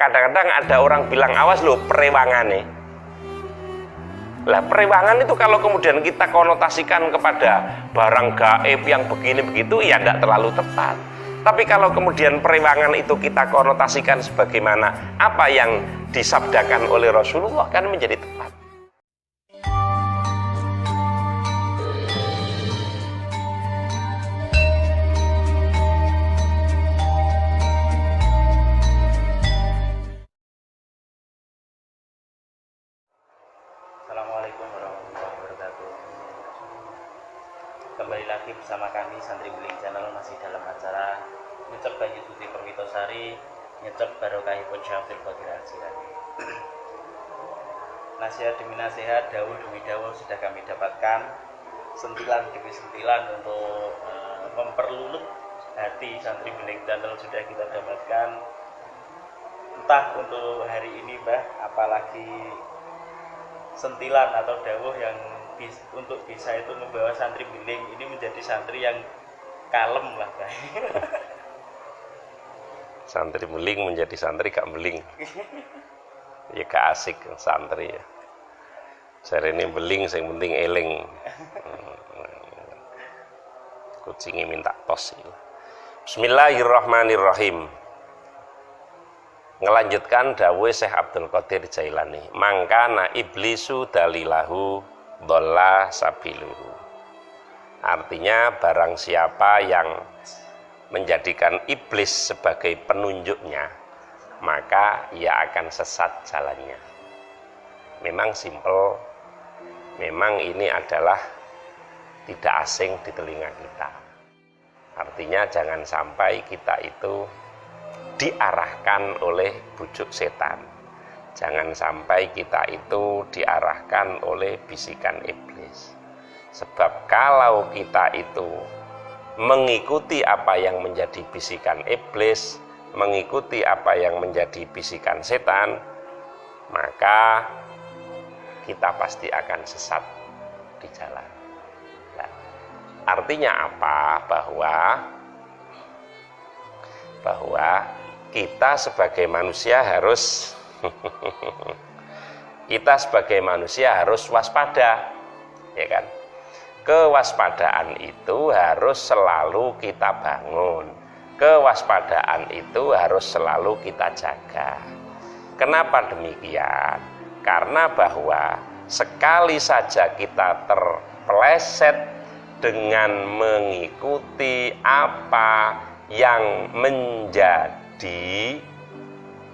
kadang-kadang ada orang bilang, awas loh perewangan nih. Lah perewangan itu kalau kemudian kita konotasikan kepada barang gaib yang begini begitu, ya tidak terlalu tepat. Tapi kalau kemudian perewangan itu kita konotasikan sebagaimana apa yang disabdakan oleh Rasulullah, kan menjadi tepat. Assalamualaikum warahmatullahi wabarakatuh. Kembali lagi bersama kami Santri Beling Channel, masih dalam acara Nyecep Banyu Tuti Perwitosari, Nyecep Barokahipun Syamsul Qadir Al-Jilani. Nasihat demi nasihat, dawuh demi dawuh sudah kami dapatkan, sentilan demi sentilan untuk memperlulut hati Santri Beling Channel sudah kita dapatkan. Entah untuk hari ini apalagi sentilan atau dawuh yang untuk bisa itu membawa santri beling ini menjadi santri yang kalem lah, Pak. Santri beling menjadi santri gak beling. Ya gak asik santri ya. Saya ini beling, yang penting eling. Kucingnya minta tos. Bismillahirrahmanirrahim. Ngelanjutkan dawuh Syekh Abdul Qadir Jailani, mangkana iblisu dalilahu dhalla sabiluhu. Artinya barang siapa yang menjadikan iblis sebagai penunjuknya, maka ia akan sesat jalannya. Memang simpel, memang ini adalah tidak asing di telinga kita. Artinya jangan sampai kita itu diarahkan oleh bujuk setan. Jangan sampai kita itu diarahkan oleh bisikan iblis. Sebab kalau kita itu mengikuti apa yang menjadi bisikan iblis, mengikuti apa yang menjadi bisikan setan, maka kita pasti akan sesat di jalan. Nah, artinya apa? Bahwa kita sebagai manusia harus waspada, ya kan? Kewaspadaan itu harus selalu kita bangun. Kewaspadaan itu harus selalu kita jaga. Kenapa demikian? Karena bahwa sekali saja kita terpeleset dengan mengikuti apa yang menjadi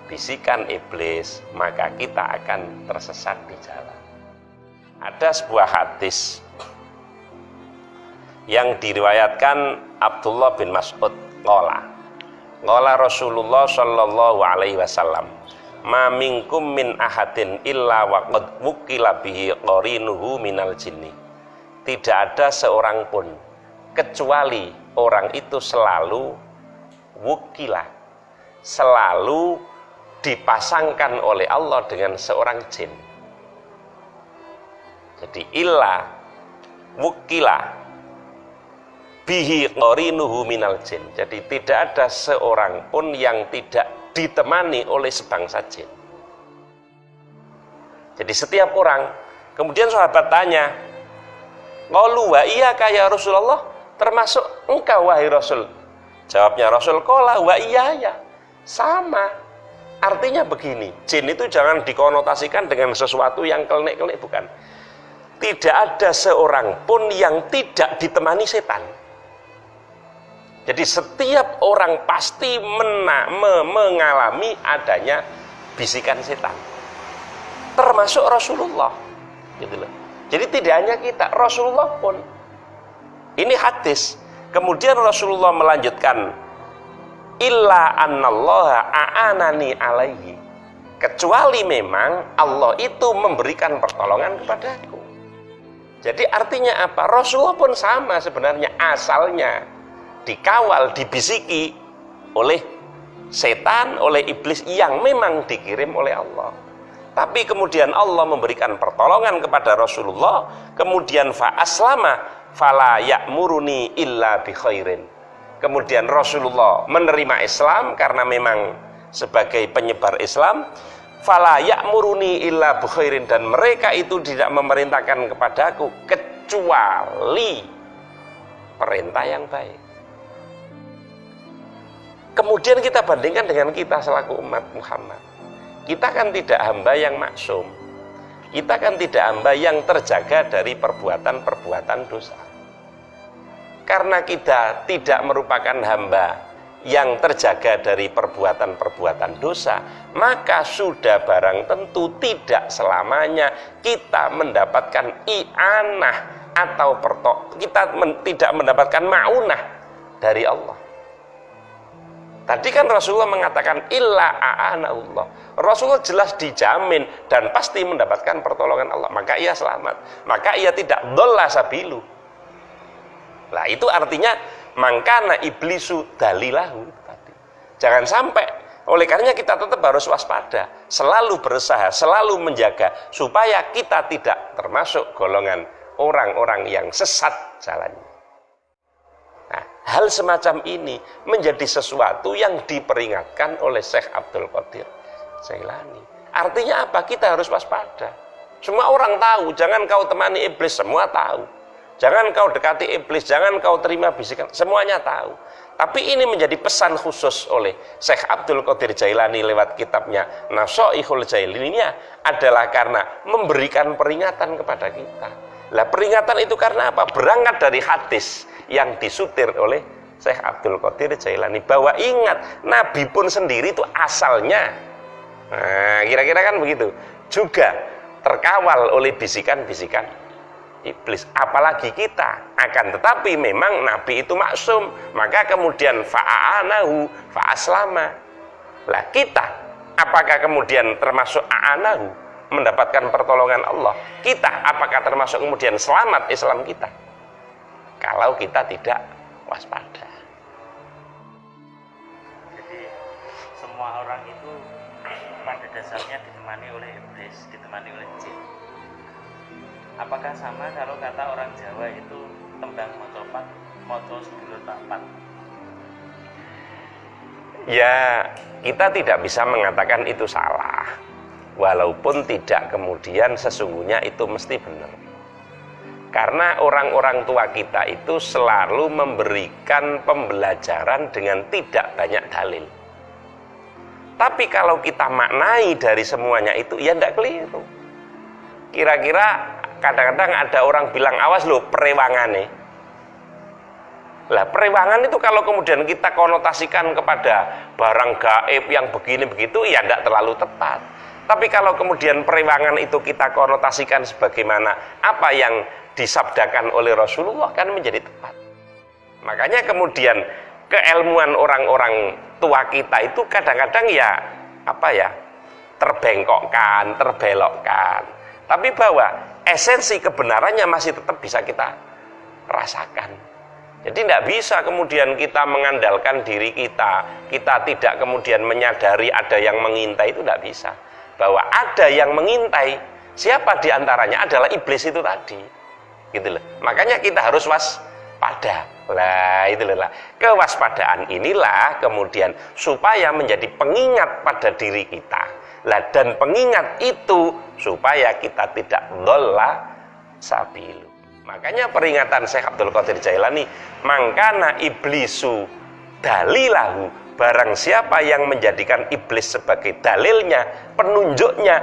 bisikan iblis, maka kita akan tersesat di jalan. Ada sebuah hadis yang diriwayatkan Abdullah bin Mas'ud qala Rasulullah sallallahu alaihi wasallam, ma minkum min ahadin illa wa qad wukila bihi qarinuhu minal jinni. Tidak ada seorang pun kecuali orang itu selalu wukilah, selalu dipasangkan oleh Allah dengan seorang jin. Jadi illa wukilah bihi qarinuhu minal jin. Jadi tidak ada seorang pun yang tidak ditemani oleh sebangsa jin. Jadi setiap orang, kemudian sahabat tanya, qalu wa iyyaka ya Rasulullah, termasuk engkau wahai Rasul? Jawabnya Rasul, qala wa iyaya, sama. Artinya begini, jin itu jangan dikonotasikan dengan sesuatu yang kelenik-kelenik, bukan. Tidak ada seorang pun yang tidak ditemani setan. Jadi setiap orang pasti mengalami adanya bisikan setan, termasuk Rasulullah, gitu loh. Jadi tidak hanya kita, Rasulullah pun. Ini hadis. Kemudian Rasulullah melanjutkan, illa annallaha a'anani alaihi, kecuali memang Allah itu memberikan pertolongan kepadaku. Jadi artinya apa? Rasulullah pun sama sebenarnya, asalnya dikawal, dibisiki oleh setan, oleh iblis yang memang dikirim oleh Allah. Tapi kemudian Allah memberikan pertolongan kepada Rasulullah, kemudian fa'aslama fala ya'muruni illa bi khairin. Kemudian Rasulullah menerima Islam karena memang sebagai penyebar Islam, fala ya'muruni illa bikhairin, dan mereka itu tidak memerintahkan kepadaku kecuali perintah yang baik. Kemudian kita bandingkan dengan kita selaku umat Muhammad. Kita kan tidak hamba yang maksum. Kita kan tidak hamba yang terjaga dari perbuatan-perbuatan dosa. Karena kita tidak merupakan hamba yang terjaga dari perbuatan-perbuatan dosa, maka sudah barang tentu tidak selamanya kita mendapatkan i'anah atau kita tidak mendapatkan ma'unah dari Allah. Tadi kan Rasulullah mengatakan illa a'anahullah. Rasulullah jelas dijamin dan pasti mendapatkan pertolongan Allah, maka ia selamat, maka ia tidak dhalla sabilu. Nah, itu artinya mangkana iblisu dalilahu tadi. Jangan sampai, oleh karenanya kita tetap harus waspada, selalu berusaha, selalu menjaga supaya kita tidak termasuk golongan orang-orang yang sesat jalannya. Nah, hal semacam ini menjadi sesuatu yang diperingatkan oleh Syekh Abdul Qadir Jailani. Artinya apa? Kita harus waspada. Semua orang tahu, jangan kau temani iblis, semua tahu. Jangan kau dekati iblis, jangan kau terima bisikan, semuanya tahu. Tapi ini menjadi pesan khusus oleh Syekh Abdul Qadir Jailani lewat kitabnya Nasoihul Jailaniyah adalah karena memberikan peringatan kepada kita. Lah, peringatan itu karena apa? Berangkat dari hadis yang disutir oleh Syekh Abdul Qadir Jailani, bahwa ingat, Nabi pun sendiri itu asalnya, nah, kira-kira kan begitu, juga terkawal oleh bisikan-bisikan iblis, apalagi kita. Akan tetapi memang Nabi itu maksum, maka kemudian fa'anahu fa'aslama. Lah, kita apakah kemudian termasuk a'anahu, mendapatkan pertolongan Allah? Kita apakah termasuk kemudian selamat Islam kita? Kalau kita tidak waspada. Jadi semua orang itu pada dasarnya ditemani oleh iblis, ditemani oleh jin. Apakah sama kalau kata orang Jawa itu tembang mocopat, moco sedulur papat? Ya, kita tidak bisa mengatakan itu salah, walaupun tidak kemudian sesungguhnya itu mesti benar. Karena orang-orang tua kita itu selalu memberikan pembelajaran dengan tidak banyak dalil. Tapi kalau kita maknai dari semuanya itu, ya tidak keliru. Kira-kira kadang-kadang ada orang bilang, awas loh perewangan nih. Lah, perewangan itu kalau kemudian kita konotasikan kepada barang gaib yang begini begitu, ya tidak terlalu tepat. Tapi kalau kemudian perewangan itu kita konotasikan sebagaimana apa yang disabdakan oleh Rasulullah, kan menjadi tepat. Makanya kemudian keilmuan orang-orang tua kita itu kadang-kadang ya terbengkokkan, terbelokkan. Tapi bahwa esensi kebenarannya masih tetap bisa kita rasakan. Jadi tidak bisa kemudian kita mengandalkan diri kita, kita tidak kemudian menyadari ada yang mengintai, itu tidak bisa. Bahwa ada yang mengintai, siapa diantaranya adalah iblis itu tadi. Gitu loh. Makanya kita harus waspada. Lah, itu loh. Kewaspadaan inilah kemudian supaya menjadi pengingat pada diri kita. Lah, dan pengingat itu supaya kita tidak dhalla sabilu. Makanya peringatan Syekh Abdul Qadir Jailani, mangkana iblisu dalilahu, barang siapa yang menjadikan iblis sebagai dalilnya, penunjuknya,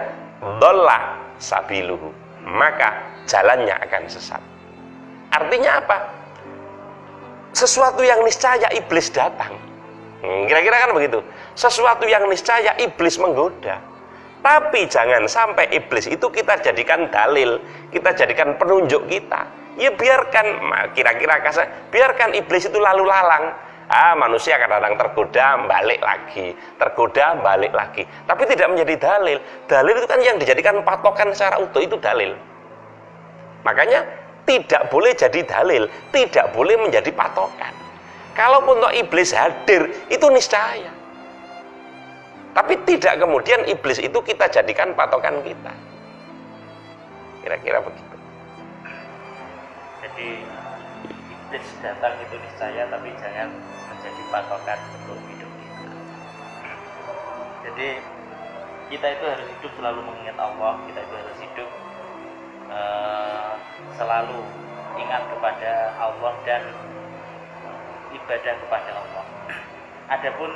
dhalla sabiluhu, maka jalannya akan sesat. Artinya apa? Sesuatu yang niscaya iblis datang. Kira-kira kan begitu. Sesuatu yang niscaya iblis menggoda. Tapi jangan sampai iblis itu kita jadikan dalil, kita jadikan penunjuk kita. Ya biarkan, kira-kira kasar, biarkan iblis itu lalu lalang. Manusia kadang-kadang tergoda balik lagi, tergoda balik lagi. Tapi tidak menjadi dalil. Dalil itu kan yang dijadikan patokan secara utuh, itu dalil. Makanya tidak boleh jadi dalil, tidak boleh menjadi patokan. Kalaupun toh iblis hadir, itu niscaya. Tapi tidak kemudian iblis itu kita jadikan patokan kita. Kira-kira begitu. Jadi iblis datang itu niscaya, tapi jangan menjadi patokan untuk hidup kita. Jadi kita itu harus hidup selalu mengingat Allah, kita itu harus hidup selalu ingat kepada Allah dan ibadah kepada Allah. Adapun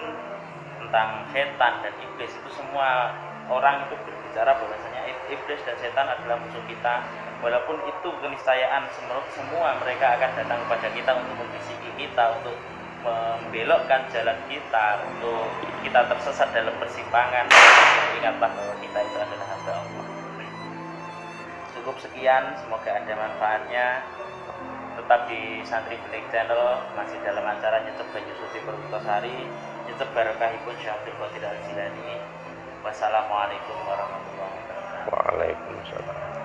tentang setan dan iblis, itu semua orang itu berbicara bahwasanya iblis dan setan adalah musuh kita. Walaupun itu keniscayaan semua mereka akan datang kepada kita untuk membisiki kita, untuk membelokkan jalan kita, untuk kita tersesat dalam persimpangan. Ingatlah bahwa kita itu adalah hamba Allah. Cukup sekian, semoga ada manfaatnya. Tetap di Santri Belik Channel, masih dalam acara Nyecep Banyu Suci Perutosari, Nyecep Barokahipun Syekh Abdul Qadir Al-Jilani. Wassalamualaikum warahmatullahi wabarakatuh. Waalaikumsalam.